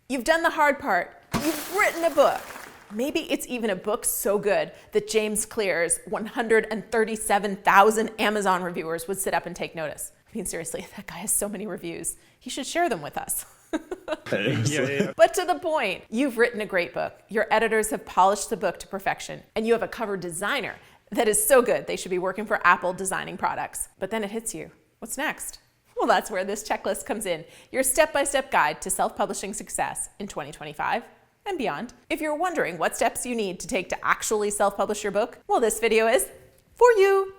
You've done the hard part. You've written a book. Maybe it's even a book so good that James Clear's 137,000 Amazon reviewers would sit up and take notice. I mean, seriously, that guy has so many reviews. He should share them with us. Yeah. But to the point, you've written a great book. Your editors have polished the book to perfection, and you have a cover designer that is so good they should be working for Apple designing products. But then it hits you. What's next? Well, that's where this checklist comes in, your step-by-step guide to self-publishing success in 2025 and beyond. If you're wondering what steps you need to take to actually self-publish your book, well, this video is for you.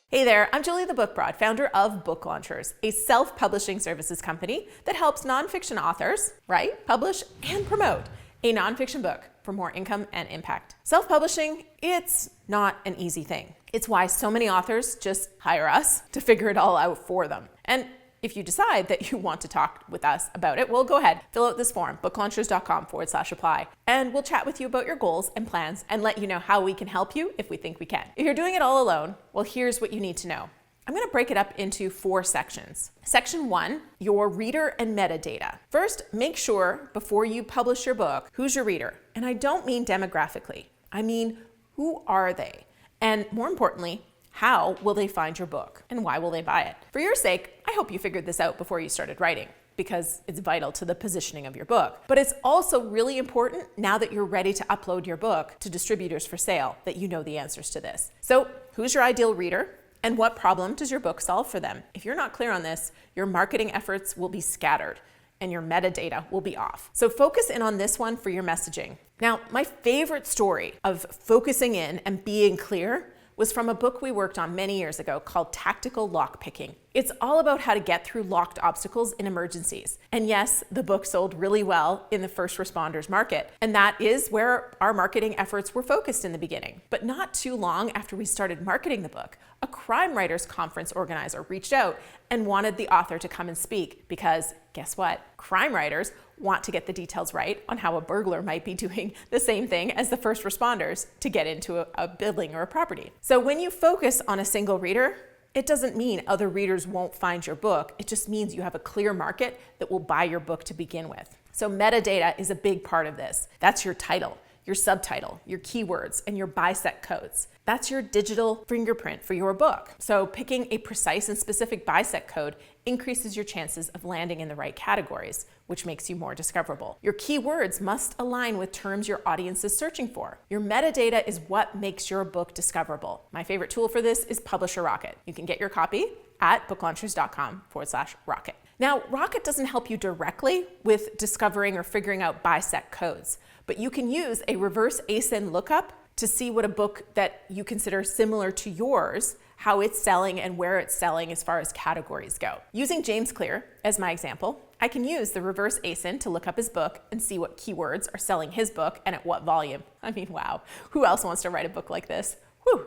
Hey there, I'm Julie the Book Broad, founder of Book Launchers, a self-publishing services company that helps nonfiction authors write, publish, and promote a nonfiction book for more income and impact. Self-publishing, it's not an easy thing. It's why so many authors just hire us to figure it all out for them. And if you decide that you want to talk with us about it, well, go ahead, fill out this form, booklaunchers.com/apply, and we'll chat with you about your goals and plans and let you know how we can help you if we think we can. If you're doing it all alone, well, here's what you need to know. I'm going to break it up into 4 sections. Section 1, your reader and metadata. First, make sure before you publish your book, who's your reader? And I don't mean demographically. I mean, who are they? And more importantly, how will they find your book and why will they buy it? For your sake, I hope you figured this out before you started writing because it's vital to the positioning of your book. But it's also really important now that you're ready to upload your book to distributors for sale that you know the answers to this. So who's your ideal reader? And what problem does your book solve for them? If you're not clear on this, your marketing efforts will be scattered and your metadata will be off. So focus in on this one for your messaging. Now, my favorite story of focusing in and being clear was from a book we worked on many years ago called Tactical Lockpicking. It's all about how to get through locked obstacles in emergencies. And yes, the book sold really well in the first responders market. And that is where our marketing efforts were focused in the beginning. But not too long after we started marketing the book, a crime writers conference organizer reached out and wanted the author to come and speak because guess what? Crime writers want to get the details right on how a burglar might be doing the same thing as the first responders to get into a building or a property. So when you focus on a single reader, it doesn't mean other readers won't find your book. It just means you have a clear market that will buy your book to begin with. So metadata is a big part of this. That's your title, your subtitle, your keywords, and your bisect codes. That's your digital fingerprint for your book. So picking a precise and specific bisect code increases your chances of landing in the right categories, which makes you more discoverable. Your keywords must align with terms your audience is searching for. Your metadata is what makes your book discoverable. My favorite tool for this is Publisher Rocket. You can get your copy at booklaunchers.com/rocket. Now, Rocket doesn't help you directly with discovering or figuring out bisect codes, but you can use a reverse ASIN lookup to see what a book that you consider similar to yours, how it's selling and where it's selling as far as categories go. Using James Clear as my example, I can use the reverse ASIN to look up his book and see what keywords are selling his book and at what volume. I mean, wow, who else wants to write a book like this? Whew.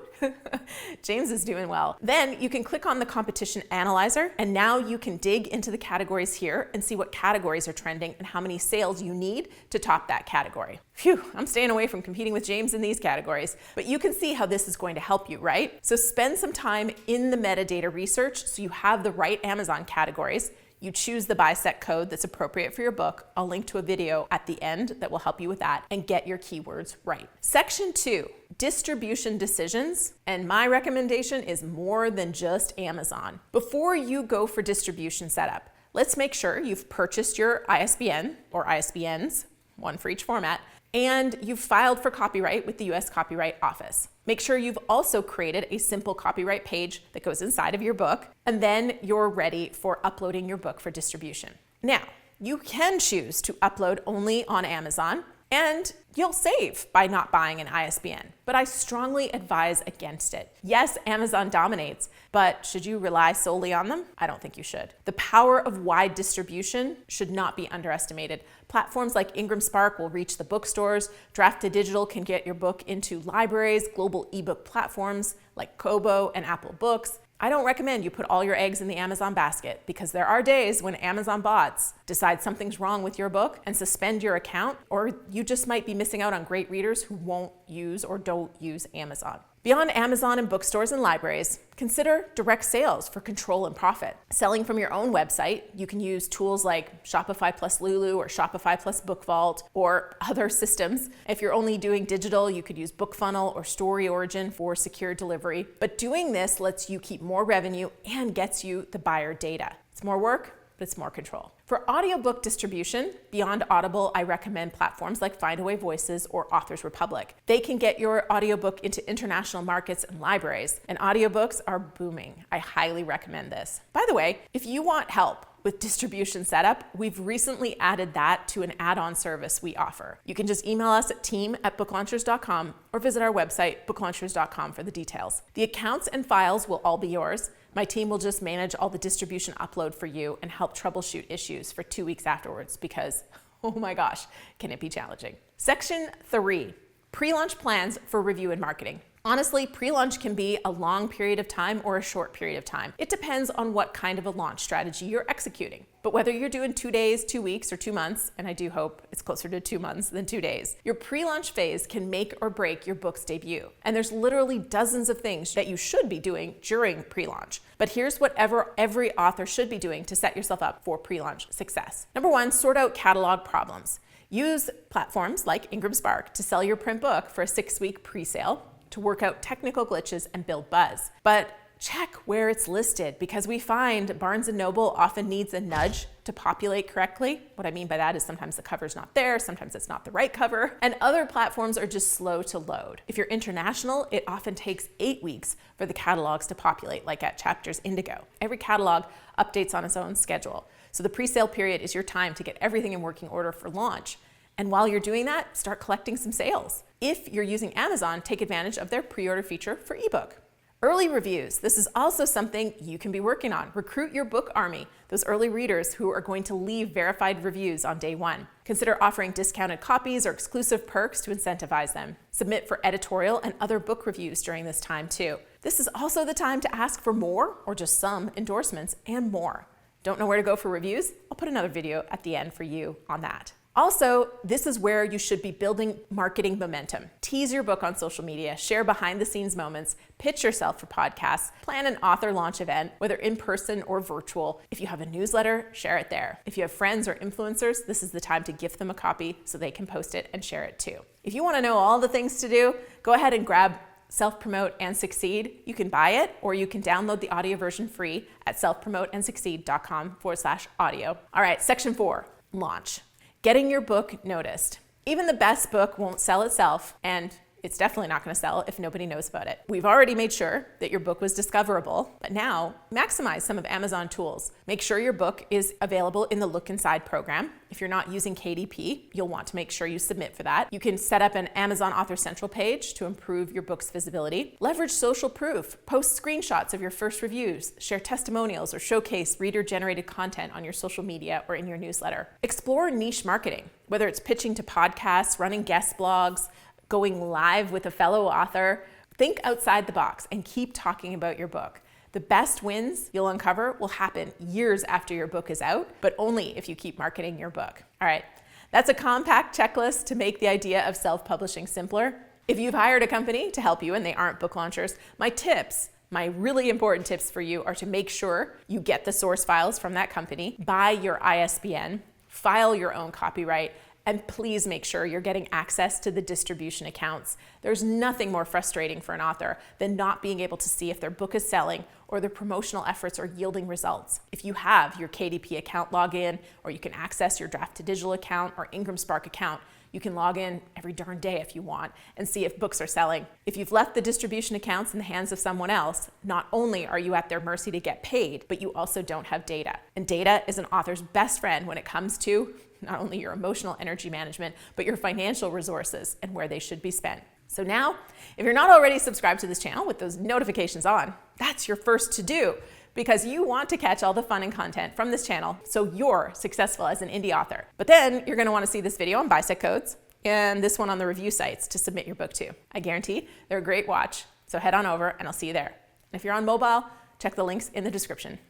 James is doing well. Then you can click on the competition analyzer and now you can dig into the categories here and see what categories are trending and how many sales you need to top that category. Phew, I'm staying away from competing with James in these categories, but you can see how this is going to help you, right? So spend some time in the metadata research so you have the right Amazon categories. You choose the bisect code that's appropriate for your book. I'll link to a video at the end that will help you with that and get your keywords right. Section 2, distribution decisions. And my recommendation is more than just Amazon. Before you go for distribution setup, let's make sure you've purchased your ISBN or ISBNs, one for each format, and you've filed for copyright with the US Copyright Office. Make sure you've also created a simple copyright page that goes inside of your book, and then you're ready for uploading your book for distribution. Now, you can choose to upload only on Amazon, and you'll save by not buying an ISBN, but I strongly advise against it. Yes, Amazon dominates, but should you rely solely on them? I don't think you should. The power of wide distribution should not be underestimated. Platforms like Ingram Spark will reach the bookstores. Draft2Digital can get your book into libraries, global ebook platforms like Kobo and Apple Books. I don't recommend you put all your eggs in the Amazon basket because there are days when Amazon bots decide something's wrong with your book and suspend your account, or you just might be missing out on great readers who won't use or don't use Amazon. Beyond Amazon and bookstores and libraries, consider direct sales for control and profit. Selling from your own website, you can use tools like Shopify plus Lulu or Shopify plus BookVault or other systems. If you're only doing digital, you could use BookFunnel or StoryOrigin for secure delivery. But doing this lets you keep more revenue and gets you the buyer data. It's more work, but it's more control. For audiobook distribution, beyond Audible, I recommend platforms like Findaway Voices or Authors Republic. They can get your audiobook into international markets and libraries, and audiobooks are booming. I highly recommend this. By the way, if you want help with distribution setup, we've recently added that to an add-on service we offer. You can just email us at team@booklaunchers.com or visit our website, booklaunchers.com, for the details. The accounts and files will all be yours. My team will just manage all the distribution upload for you and help troubleshoot issues for 2 weeks afterwards because, oh my gosh, can it be challenging. Section 3, pre-launch plans for review and marketing. Honestly, pre-launch can be a long period of time or a short period of time. It depends on what kind of a launch strategy you're executing. But whether you're doing 2 days, 2 weeks, or 2 months, and I do hope it's closer to 2 months than 2 days, your pre-launch phase can make or break your book's debut. And there's literally dozens of things that you should be doing during pre-launch. But here's whatever every author should be doing to set yourself up for pre-launch success. Number 1, sort out catalog problems. Use platforms like Ingram Spark to sell your print book for a 6-week pre-sale, to work out technical glitches and build buzz. But check where it's listed because we find Barnes & Noble often needs a nudge to populate correctly. What I mean by that is sometimes the cover's not there, sometimes it's not the right cover, and other platforms are just slow to load. If you're international, it often takes 8 weeks for the catalogs to populate, like at Chapters Indigo. Every catalog updates on its own schedule. So the pre-sale period is your time to get everything in working order for launch. And while you're doing that, start collecting some sales. If you're using Amazon, take advantage of their pre-order feature for ebook. Early reviews. This is also something you can be working on. Recruit your book army, those early readers who are going to leave verified reviews on day 1. Consider offering discounted copies or exclusive perks to incentivize them. Submit for editorial and other book reviews during this time too. This is also the time to ask for more or just some endorsements and more. Don't know where to go for reviews? I'll put another video at the end for you on that. Also, this is where you should be building marketing momentum. Tease your book on social media, share behind the scenes moments, pitch yourself for podcasts, plan an author launch event, whether in person or virtual. If you have a newsletter, share it there. If you have friends or influencers, this is the time to gift them a copy so they can post it and share it too. If you want to know all the things to do, go ahead and grab Self-Promote and Succeed. You can buy it or you can download the audio version free at selfpromoteandsucceed.com/audio. All right, section 4, launch. Getting your book noticed. Even the best book won't sell itself, and it's definitely not going to sell if nobody knows about it. We've already made sure that your book was discoverable, but now maximize some of Amazon tools. Make sure your book is available in the Look Inside program. If you're not using KDP, you'll want to make sure you submit for that. You can set up an Amazon Author Central page to improve your book's visibility. Leverage social proof. Post screenshots of your first reviews. Share testimonials or showcase reader-generated content on your social media or in your newsletter. Explore niche marketing, whether it's pitching to podcasts, running guest blogs, going live with a fellow author. Think outside the box and keep talking about your book. The best wins you'll uncover will happen years after your book is out, but only if you keep marketing your book. All right, that's a compact checklist to make the idea of self-publishing simpler. If you've hired a company to help you and they aren't book launchers, my really important tips for you are to make sure you get the source files from that company, buy your ISBN, file your own copyright, and please make sure you're getting access to the distribution accounts. There's nothing more frustrating for an author than not being able to see if their book is selling or their promotional efforts are yielding results. If you have your KDP account login, or you can access your Draft to Digital account or Ingram Spark account, you can log in every darn day if you want and see if books are selling. If you've left the distribution accounts in the hands of someone else, not only are you at their mercy to get paid, but you also don't have data. And data is an author's best friend when it comes to not only your emotional energy management, but your financial resources and where they should be spent. So now, if you're not already subscribed to this channel with those notifications on, that's your first to do, because you want to catch all the fun and content from this channel so you're successful as an indie author. But then you're going to want to see this video on BISEC codes and this one on the review sites to submit your book to. I guarantee they're a great watch, so head on over and I'll see you there. And if you're on mobile, check the links in the description.